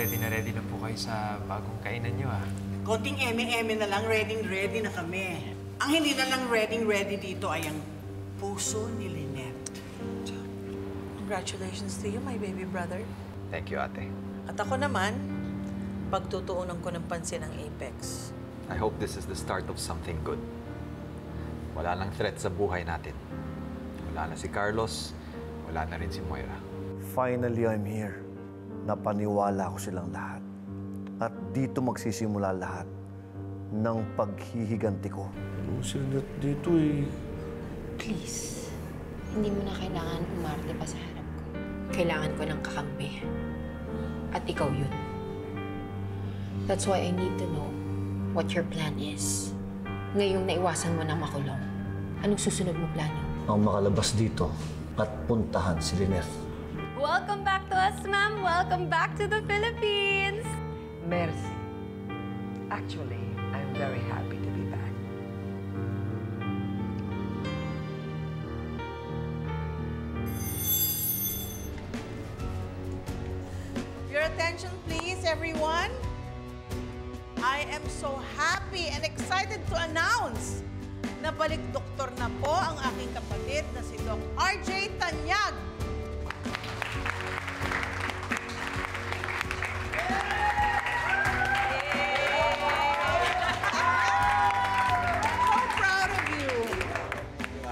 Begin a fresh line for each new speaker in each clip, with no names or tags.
ready na po kayo sa bagong kainan nyo, ah.
Konting eme-eme na lang, ready na kami. Ang hindi na lang ready dito ay ang puso ni Lynette.
Congratulations to you, my baby brother.
Thank you, ate.
At ako naman, pagtutuunan ko ng pansin ang Apex.
I hope this is the start of something good. Wala nang threat sa buhay natin. Wala na si Carlos, wala na rin si Moira.
Finally, I'm here. Napaniwala ko silang lahat. At dito magsisimula lahat ng paghihiganti ko.
Ano sila dito eh?
Please, hindi mo na kailangan umarte pa sa harap ko. Kailangan ko ng kakampi. At ikaw yun. That's why I need to know what your plan is. Ngayong naiwasan mo na makulong, anong susunod mo plano?
Ang makalabas dito at puntahan si Lynette.
Welcome back to us, ma'am. Welcome back to the Philippines.
Merci. Actually, I'm very happy to be back.
Your attention, please, everyone. I am so happy and excited to announce na balik doktor na po ang aking kapatid na si Doc RJ Tanyag. So proud of you.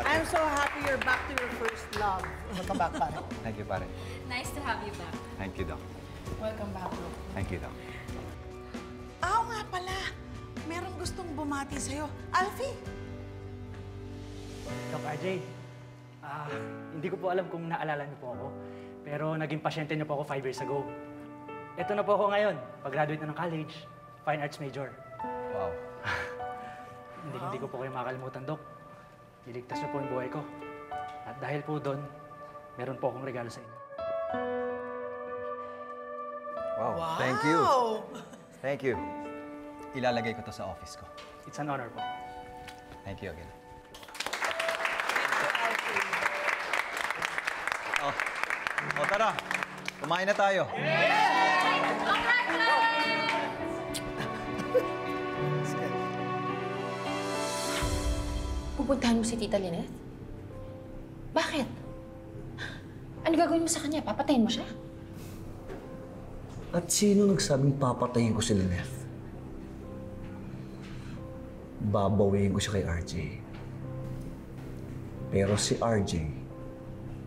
I'm so happy you're back to your first love. Welcome back, pare.
Thank you, pare.
Nice to have you back.
Thank you, Doc.
Welcome back, bro.
Thank you, Doc.
Nga pala, merong gustong bumati sa'yo. Alfie!
Doc RJ, hindi ko po alam kung naalala niyo po ako, pero naging pasyente niyo po ako 5 years ago. Ito na po ako ngayon, pag-graduate na ng college, Fine Arts major.
Wow.
Hindi ko po kayo makakalimutan, Doc. Iligtas niyo po yung buhay ko. At dahil po doon, meron po akong regalo sa inyo.
Wow. Thank you. Thank you. Ilalagay ko to sa office ko.
It's an honor po.
Thank you again. Tara. Kumain na tayo.
Pupuntahan mo si Tita Lynette? Bakit? Ano gagawin mo sa kanya? Papatayin mo siya?
At sino nagsabing papatayin ko si Lynette? Babawiin ko siya kay RJ. Pero si RJ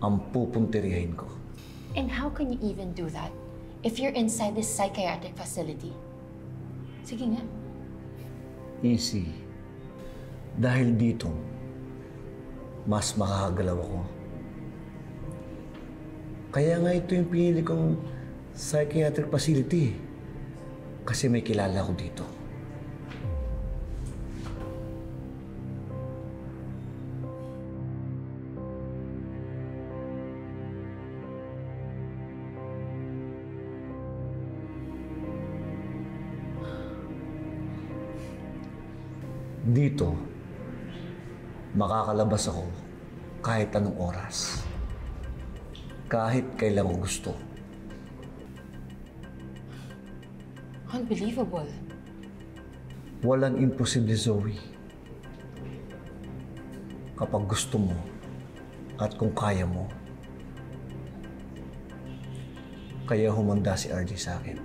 ang pupunterihin ko.
And how can you even do that if you're inside this psychiatric facility? Sige nga.
Easy. Dahil dito, mas makakagalaw ako. Kaya nga ito yung pinili kong psychiatric facility. Kasi may kilala ko dito. Dito, makakalabas ako kahit anong oras. Kahit kailan ko gusto.
Unbelievable.
Walang imposible, Zoe. Kapag gusto mo at kung kaya mo. Kaya humanda si RJ sa akin.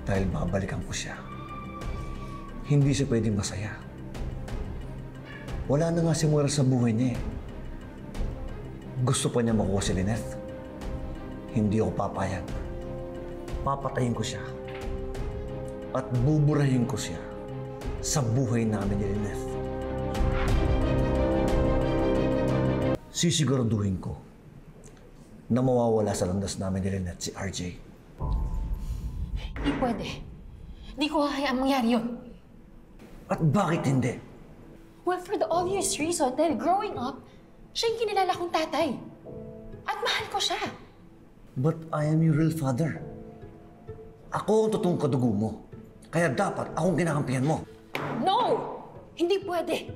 Dahil babalikan ko siya. Hindi siya pwedeng masaya. Wala na nga si Moira sa buhay niya eh. Gusto pa niya makuha si Lynette. Hindi ako papayag. Papatayin ko siya. At buburahin ko siya sa buhay namin ni Lynette. Sisiguraduhin ko na mawawala sa landas namin ni Lynette si RJ.
Hindi pwede. Hindi ko hahayaang mangyari yun.
At bakit hindi?
Well, for the obvious reason that growing up, siya yung kinilala kong tatay. At mahal ko siya.
But I am your real father. Ako ang totoong kadugo mo. Kaya dapat akong kinakampihan mo.
No! Hindi pwede.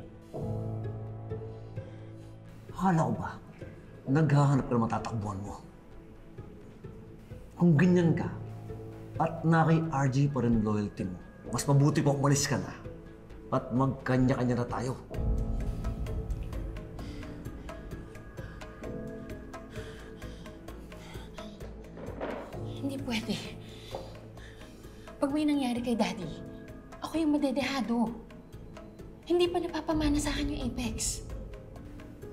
Hala ko ba? Naghahanap ka ng matatakbuhan mo. Kung ganyan ka, at na kay RJ pa rin loyalty mo, mas mabuti pa umalis ka na. At magkanya-kanya na tayo.
Hindi pwede. Pag may nangyari kay Daddy, ako yung madedehado. Hindi pa napapamana sa akin yung Apex.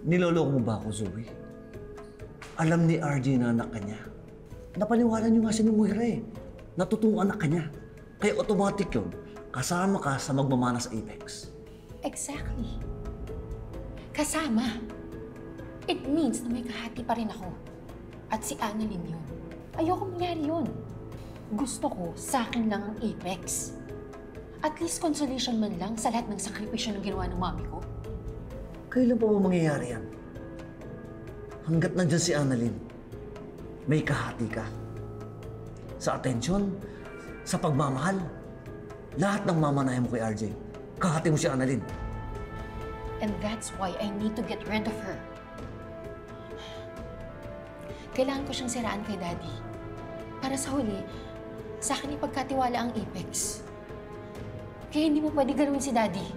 Niloloko mo ba ako, Zoe? Alam ni RJ na anak ka niya. Napaniwala niyo nga siya ni Moira eh. Natutuwa anak ka niya. Kaya automatic yun, kasama ka sa magmamana sa Apex.
Exactly. Kasama. It means na may kahati pa rin ako. At si Annalyn yun. Ayoko mangyari yun. Gusto ko, sa akin lang ang Apex. At least consolation man lang sa lahat ng sakripisyo ng ginawa ng mami ko.
Kailan pa ba mangyayari yan? Hanggat nandyan si Annalyn, may kahati ka. Sa atensyon, sa pagmamahal, lahat ng mamanayan mo kay RJ, kahati mo si Annalyn.
And that's why I need to get rid of her. Kailangan ko siyang siraan kay Daddy. Para sa huli, sa akin ipagkatiwala ang Apex. Kaya hindi mo pwede galawin si Daddy.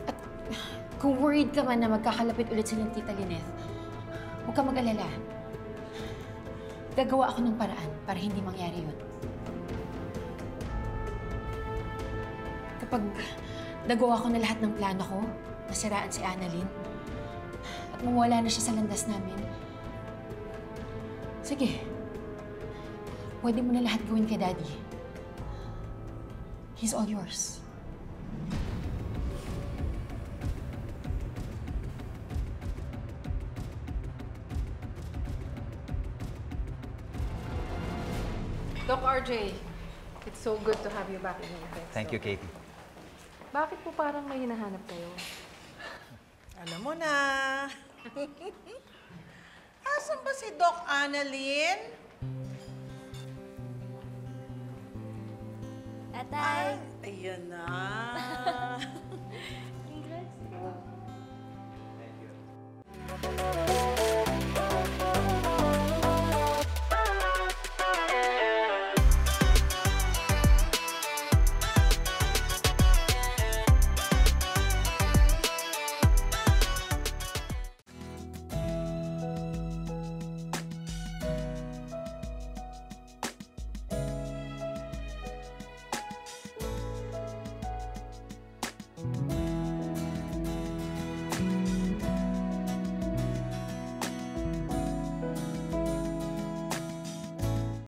At kung worried ka man na magkakalapit ulit silang Tita Lynette, huwag ka mag-alala. Gagawa ako ng paraan para hindi mangyari yun. Kapag nagawa ko na lahat ng plano ko, nasiraan si Annalyn, at mawala na siya sa landas namin, sige, pwede mo na lahat gawin kay Daddy. He's all yours.
Doc RJ, it's so good to have you back in Apex.
Thank you, Katie.
Bakit po parang may hinahanap kayo?
Alam mo na. Asan ba si Doc Annalyn?
Tatay!
Ayan na.